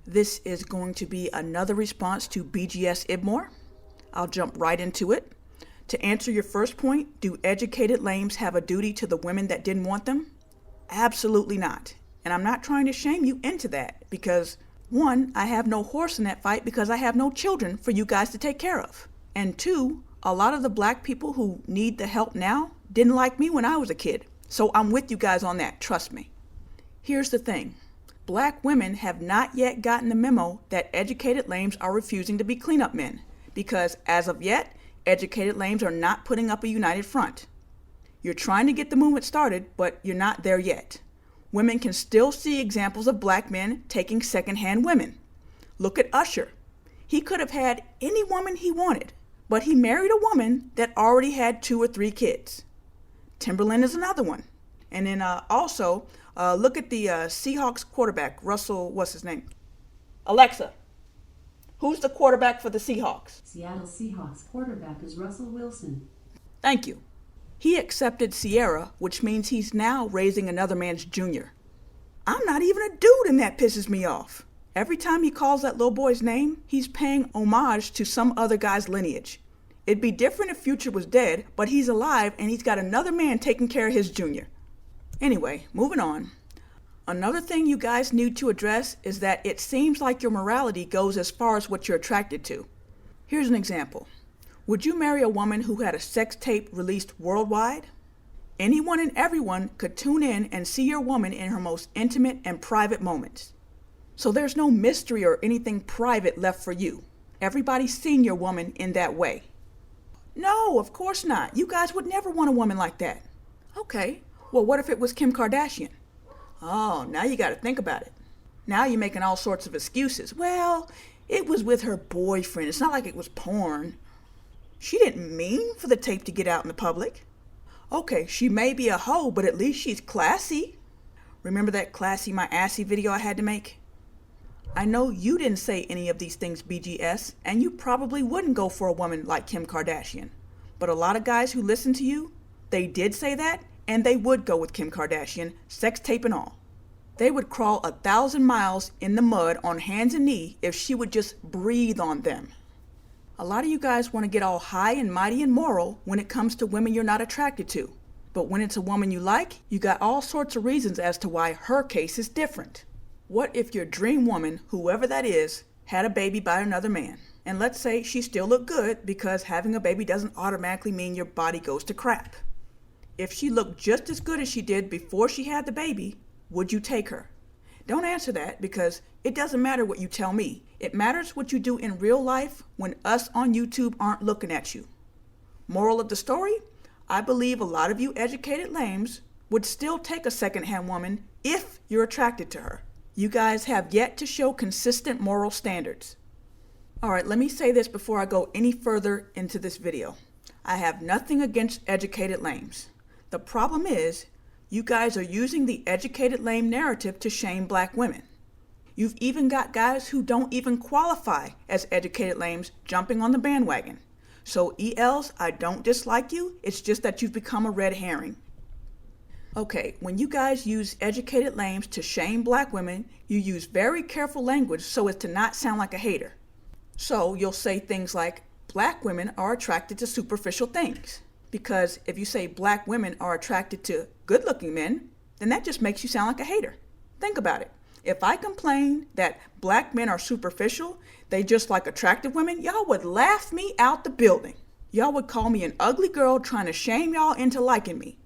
This is going to be another response to BGS IBMOR. I'll jump right into it. To answer your first point, do educated lames have a duty to the women that didn't want them? Absolutely not. And I'm not trying to shame you into that because, one, I have no horse in that fight because I have no children for you guys to take care of. And two, a lot of the black people who need the help now didn't like me when I was a kid. So I'm with you guys on that, trust me. Here's the thing. Black women have not yet gotten the memo that educated lames are refusing to be cleanup men because, as of yet, educated lames are not putting up a united front. You're trying to get the movement started, but you're not there yet. Women can still see examples of black men taking secondhand women. Look at Usher. He could have had any woman he wanted, but he married a woman that already had 2 or 3 kids. Timberland is another one. And then also, look at the Seahawks quarterback, Russell, what's his name? Alexa, who's the quarterback for the Seahawks? Seattle Seahawks quarterback is Russell Wilson. Thank you. He accepted Sierra, which means he's now raising another man's junior. I'm not even a dude and that pisses me off. Every time he calls that little boy's name, he's paying homage to some other guy's lineage. It'd be different if Future was dead, but he's alive and he's got another man taking care of his junior. Anyway, moving on. Another thing you guys need to address is that it seems like your morality goes as far as what you're attracted to. Here's an example. Would you marry a woman who had a sex tape released worldwide? Anyone and everyone could tune in and see your woman in her most intimate and private moments. So there's no mystery or anything private left for you. Everybody's seen your woman in that way. No, of course not. You guys would never want a woman like that. Okay, well, what if it was Kim Kardashian? Oh, now you got to think about it. Now you're making all sorts of excuses. Well, it was with her boyfriend. It's not like it was porn. She didn't mean for the tape to get out in the public. Okay, she may be a hoe, but at least she's classy. Remember that classy my assy video I had to make? I know you didn't say any of these things, BGS, and you probably wouldn't go for a woman like Kim Kardashian. But a lot of guys who listen to you, they did say that, and they would go with Kim Kardashian, sex tape and all. They would crawl 1,000 miles in the mud on hands and knees if she would just breathe on them. A lot of you guys want to get all high and mighty and moral when it comes to women you're not attracted to. But when it's a woman you like, you got all sorts of reasons as to why her case is different. What if your dream woman, whoever that is, had a baby by another man? And let's say she still looked good because having a baby doesn't automatically mean your body goes to crap. If she looked just as good as she did before she had the baby, would you take her? Don't answer that because it doesn't matter what you tell me. It matters what you do in real life when us on YouTube aren't looking at you. Moral of the story? I believe a lot of you educated lames would still take a second-hand woman if you're attracted to her. You guys have yet to show consistent moral standards. All right, let me say this before I go any further into this video. I have nothing against educated lames. The problem is, you guys are using the educated lame narrative to shame black women. You've even got guys who don't even qualify as educated lames jumping on the bandwagon. So ELs, I don't dislike you, it's just that you've become a red herring. Okay, when you guys use educated lames to shame black women, you use very careful language so as to not sound like a hater. So you'll say things like, black women are attracted to superficial things. Because if you say black women are attracted to good-looking men, then that just makes you sound like a hater. Think about it. If I complain that black men are superficial, they just like attractive women, y'all would laugh me out the building. Y'all would call me an ugly girl trying to shame y'all into liking me.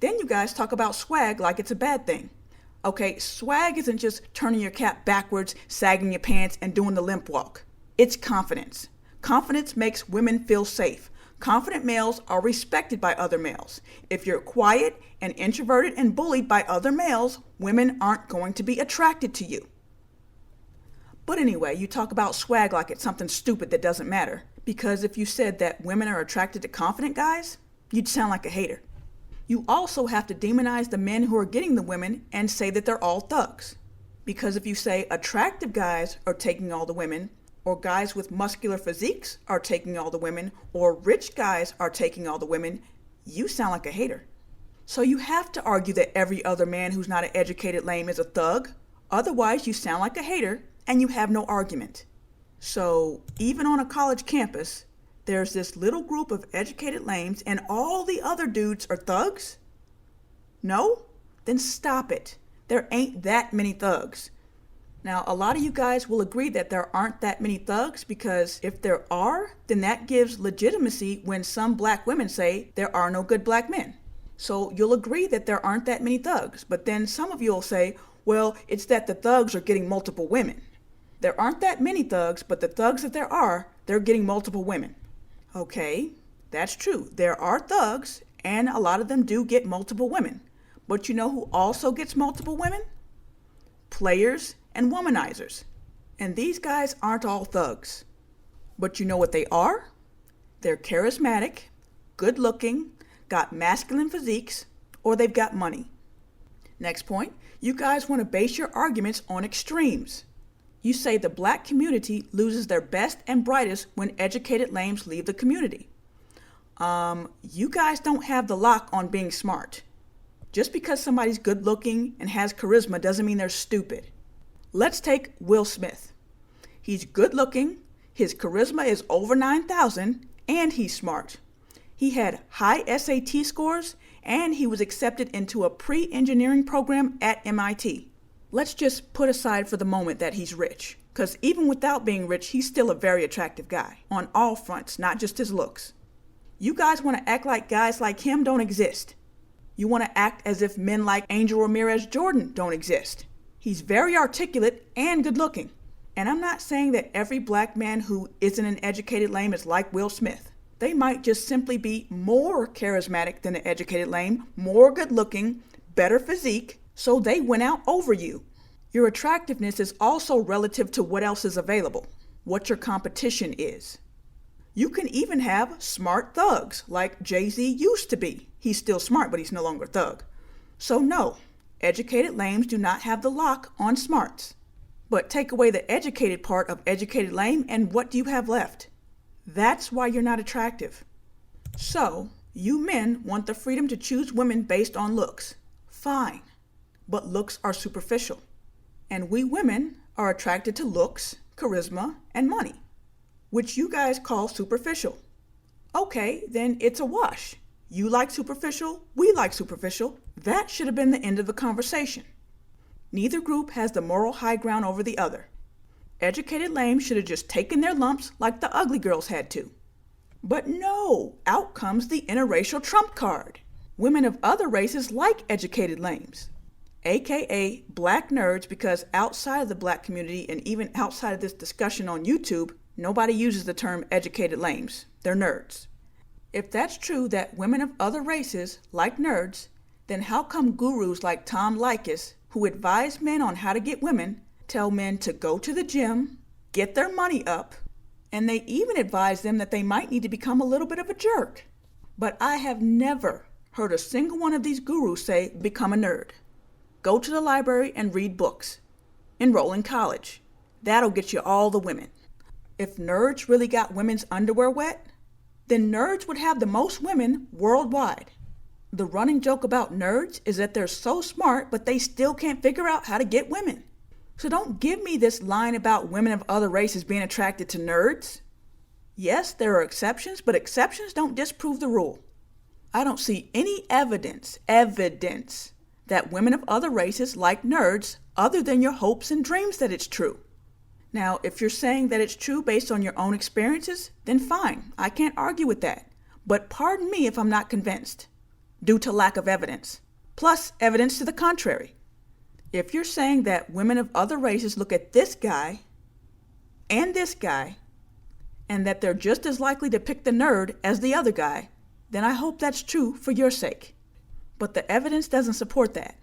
Then you guys talk about swag like it's a bad thing. Okay, swag isn't just turning your cap backwards, sagging your pants, and doing the limp walk. It's confidence. Confidence makes women feel safe. Confident males are respected by other males. If you're quiet and introverted and bullied by other males, women aren't going to be attracted to you. But anyway, you talk about swag like it's something stupid that doesn't matter. Because if you said that women are attracted to confident guys, you'd sound like a hater. You also have to demonize the men who are getting the women and say that they're all thugs. Because if you say attractive guys are taking all the women, or guys with muscular physiques are taking all the women, or rich guys are taking all the women, you sound like a hater. So you have to argue that every other man who's not an educated lame is a thug, Otherwise, you sound like a hater and you have no argument. So, even on a college campus, there's this little group of educated lames and all the other dudes are thugs? No? Then stop it. There ain't that many thugs. Now, a lot of you guys will agree that there aren't that many thugs because if there are, then that gives legitimacy when some black women say there are no good black men. So you'll agree that there aren't that many thugs, but then some of you will say, well, it's that the thugs are getting multiple women. There aren't that many thugs, but the thugs that there are, they're getting multiple women. Okay, that's true. There are thugs, and a lot of them do get multiple women. But you know who also gets multiple women? Players and womanizers. And these guys aren't all thugs. But you know what they are? They're charismatic, good-looking, got masculine physiques, or they've got money. Next point, you guys want to base your arguments on extremes. You say the black community loses their best and brightest when educated lames leave the community. You guys don't have the lock on being smart. Just because somebody's good looking and has charisma doesn't mean they're stupid. Let's take Will Smith. He's good looking, his charisma is over 9,000, and he's smart. He had high SAT scores, and he was accepted into a pre-engineering program at MIT. Let's just put aside for the moment that he's rich, because even without being rich, he's still a very attractive guy, on all fronts, not just his looks. You guys want to act like guys like him don't exist. You want to act as if men like Angel Ramirez Jordan don't exist. He's very articulate and good looking. And I'm not saying that every black man who isn't an educated lame is like Will Smith. They might just simply be more charismatic than an educated lame, more good looking, better physique, so they went out over you. Your attractiveness is also relative to what else is available, what your competition is. You can even have smart thugs like Jay-Z used to be. He's still smart, but he's no longer a thug. So no, educated lames do not have the lock on smarts. But take away the educated part of educated lame and what do you have left? That's why you're not attractive. So, you men want the freedom to choose women based on looks. Fine. But looks are superficial. And we women are attracted to looks, charisma, and money, which you guys call superficial. Okay, then it's a wash. You like superficial, we like superficial. That should have been the end of the conversation. Neither group has the moral high ground over the other. Educated lames should have just taken their lumps like the ugly girls had to. But no, out comes the interracial trump card. Women of other races like educated lames, aka black nerds, because outside of the black community and even outside of this discussion on YouTube, nobody uses the term educated lames. They're nerds. If that's true that women of other races like nerds, then how come gurus like Tom Leykis, who advise men on how to get women, tell men to go to the gym, get their money up, and they even advise them that they might need to become a little bit of a jerk? But I have never heard a single one of these gurus say, become a nerd. Go to the library and read books. Enroll in college. That'll get you all the women. If nerds really got women's underwear wet, then nerds would have the most women worldwide. The running joke about nerds is that they're so smart, but they still can't figure out how to get women. So don't give me this line about women of other races being attracted to nerds. Yes, there are exceptions, but exceptions don't disprove the rule. I don't see any evidence that women of other races like nerds other than your hopes and dreams that it's true. Now, if you're saying that it's true based on your own experiences, then fine, I can't argue with that. But pardon me if I'm not convinced, due to lack of evidence, plus evidence to the contrary. If you're saying that women of other races look at this guy, and that they're just as likely to pick the nerd as the other guy, then I hope that's true for your sake. But the evidence doesn't support that.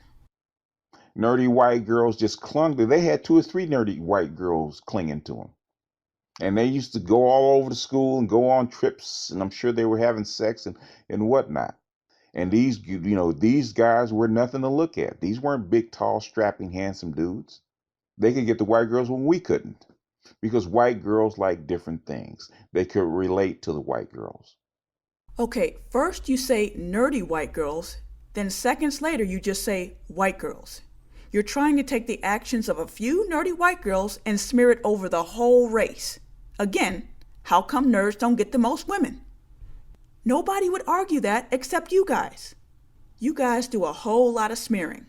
Nerdy white girls just clung to. They had 2 or 3 nerdy white girls clinging to them. And they used to go all over the school and go on trips, and I'm sure they were having sex and whatnot. And these guys were nothing to look at. These weren't big, tall, strapping, handsome dudes. They could get the white girls when we couldn't, because white girls like different things. They could relate to the white girls. Okay, first you say nerdy white girls, then seconds later you just say white girls. You're trying to take the actions of a few nerdy white girls and smear it over the whole race. Again, how come nerds don't get the most women? Nobody would argue that except you guys. You guys do a whole lot of smearing.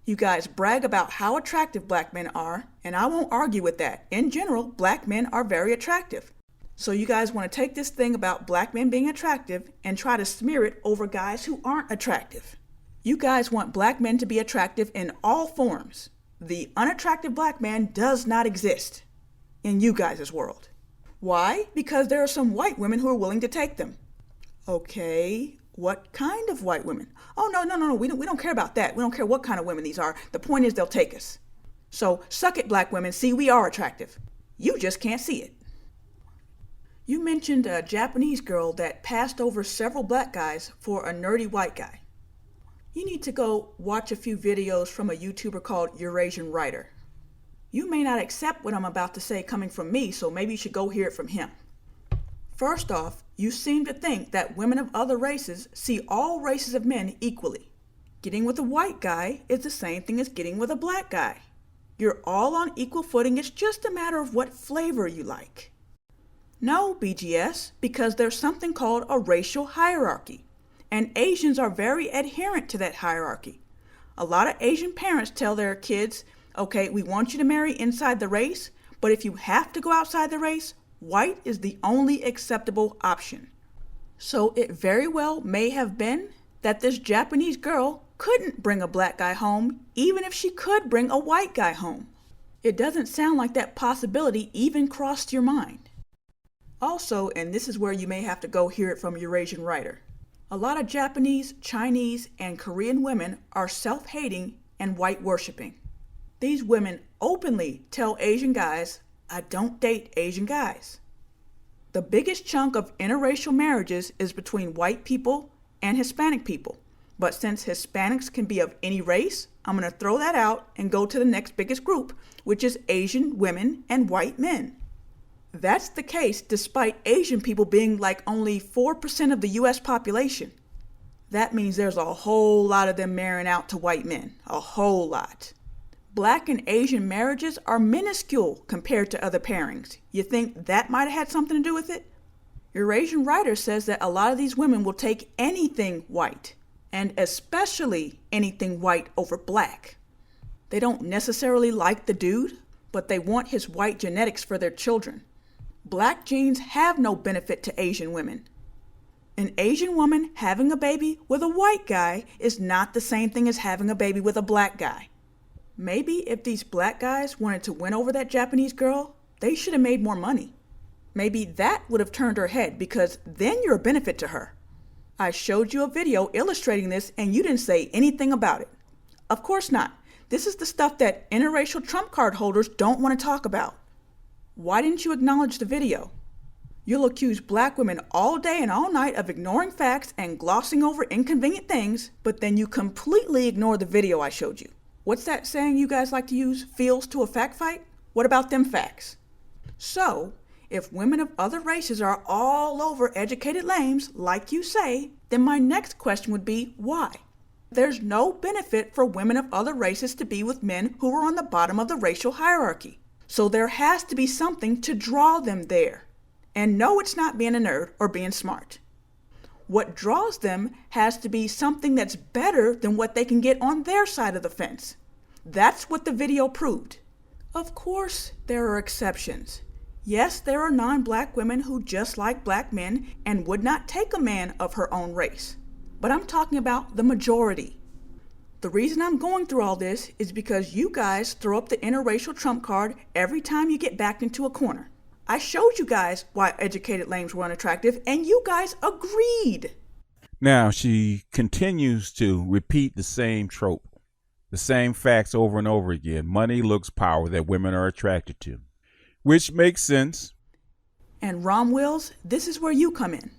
You guys brag about how attractive black men are, and I won't argue with that. In general, black men are very attractive. So you guys want to take this thing about black men being attractive and try to smear it over guys who aren't attractive. You guys want black men to be attractive in all forms. The unattractive black man does not exist in you guys' world. Why? Because there are some white women who are willing to take them. Okay, what kind of white women? Oh, no, we don't care about that. We don't care what kind of women these are. The point is they'll take us. So suck it, black women. See, we are attractive. You just can't see it. You mentioned a Japanese girl that passed over several black guys for a nerdy white guy. You need to go watch a few videos from a YouTuber called Eurasian Writer. You may not accept what I'm about to say coming from me, so maybe you should go hear it from him. First off, you seem to think that women of other races see all races of men equally. Getting with a white guy is the same thing as getting with a black guy. You're all on equal footing, it's just a matter of what flavor you like. No, BGS, because there's something called a racial hierarchy, and Asians are very adherent to that hierarchy. A lot of Asian parents tell their kids, okay, we want you to marry inside the race, but if you have to go outside the race, white is the only acceptable option. So it very well may have been that this Japanese girl couldn't bring a black guy home, even if she could bring a white guy home. It doesn't sound like that possibility even crossed your mind. Also, and this is where you may have to go hear it from a Eurasian writer, a lot of Japanese, Chinese, and Korean women are self-hating and white-worshipping. These women openly tell Asian guys, I don't date Asian guys. The biggest chunk of interracial marriages is between white people and Hispanic people. But since Hispanics can be of any race, I'm going to throw that out and go to the next biggest group, which is Asian women and white men. That's the case despite Asian people being like only 4% of the US population. That means there's a whole lot of them marrying out to white men. A whole lot. Black and Asian marriages are minuscule compared to other pairings. You think that might have had something to do with it? Eurasian writer says that a lot of these women will take anything white, and especially anything white over black. They don't necessarily like the dude, but they want his white genetics for their children. Black genes have no benefit to Asian women. An Asian woman having a baby with a white guy is not the same thing as having a baby with a black guy. Maybe if these black guys wanted to win over that Japanese girl, they should have made more money. Maybe that would have turned her head because then you're a benefit to her. I showed you a video illustrating this and you didn't say anything about it. Of course not. This is the stuff that interracial trump card holders don't want to talk about. Why didn't you acknowledge the video? You'll accuse black women all day and all night of ignoring facts and glossing over inconvenient things, but then you completely ignore the video I showed you. What's that saying you guys like to use? Feels to a fact fight? What about them facts? So, if women of other races are all over educated lames, like you say, then my next question would be why? There's no benefit for women of other races to be with men who are on the bottom of the racial hierarchy. So there has to be something to draw them there. And no, it's not being a nerd or being smart. What draws them has to be something that's better than what they can get on their side of the fence. That's what the video proved. Of course, there are exceptions. Yes, there are non-black women who just like black men and would not take a man of her own race. But I'm talking about the majority. The reason I'm going through all this is because you guys throw up the interracial trump card every time you get backed into a corner. I showed you guys why educated lames were unattractive, and you guys agreed. Now, she continues to repeat the same trope, the same facts over and over again. Money, looks, power that women are attracted to, which makes sense. And Rom Wills, this is where you come in.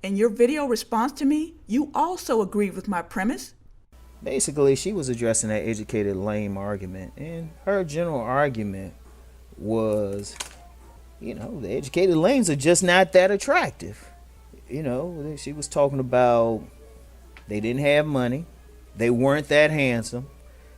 In your video response to me, you also agreed with my premise. Basically, she was addressing that educated lame argument, and her general argument was, the educated lames are just not that attractive. She was talking about they didn't have money, they weren't that handsome,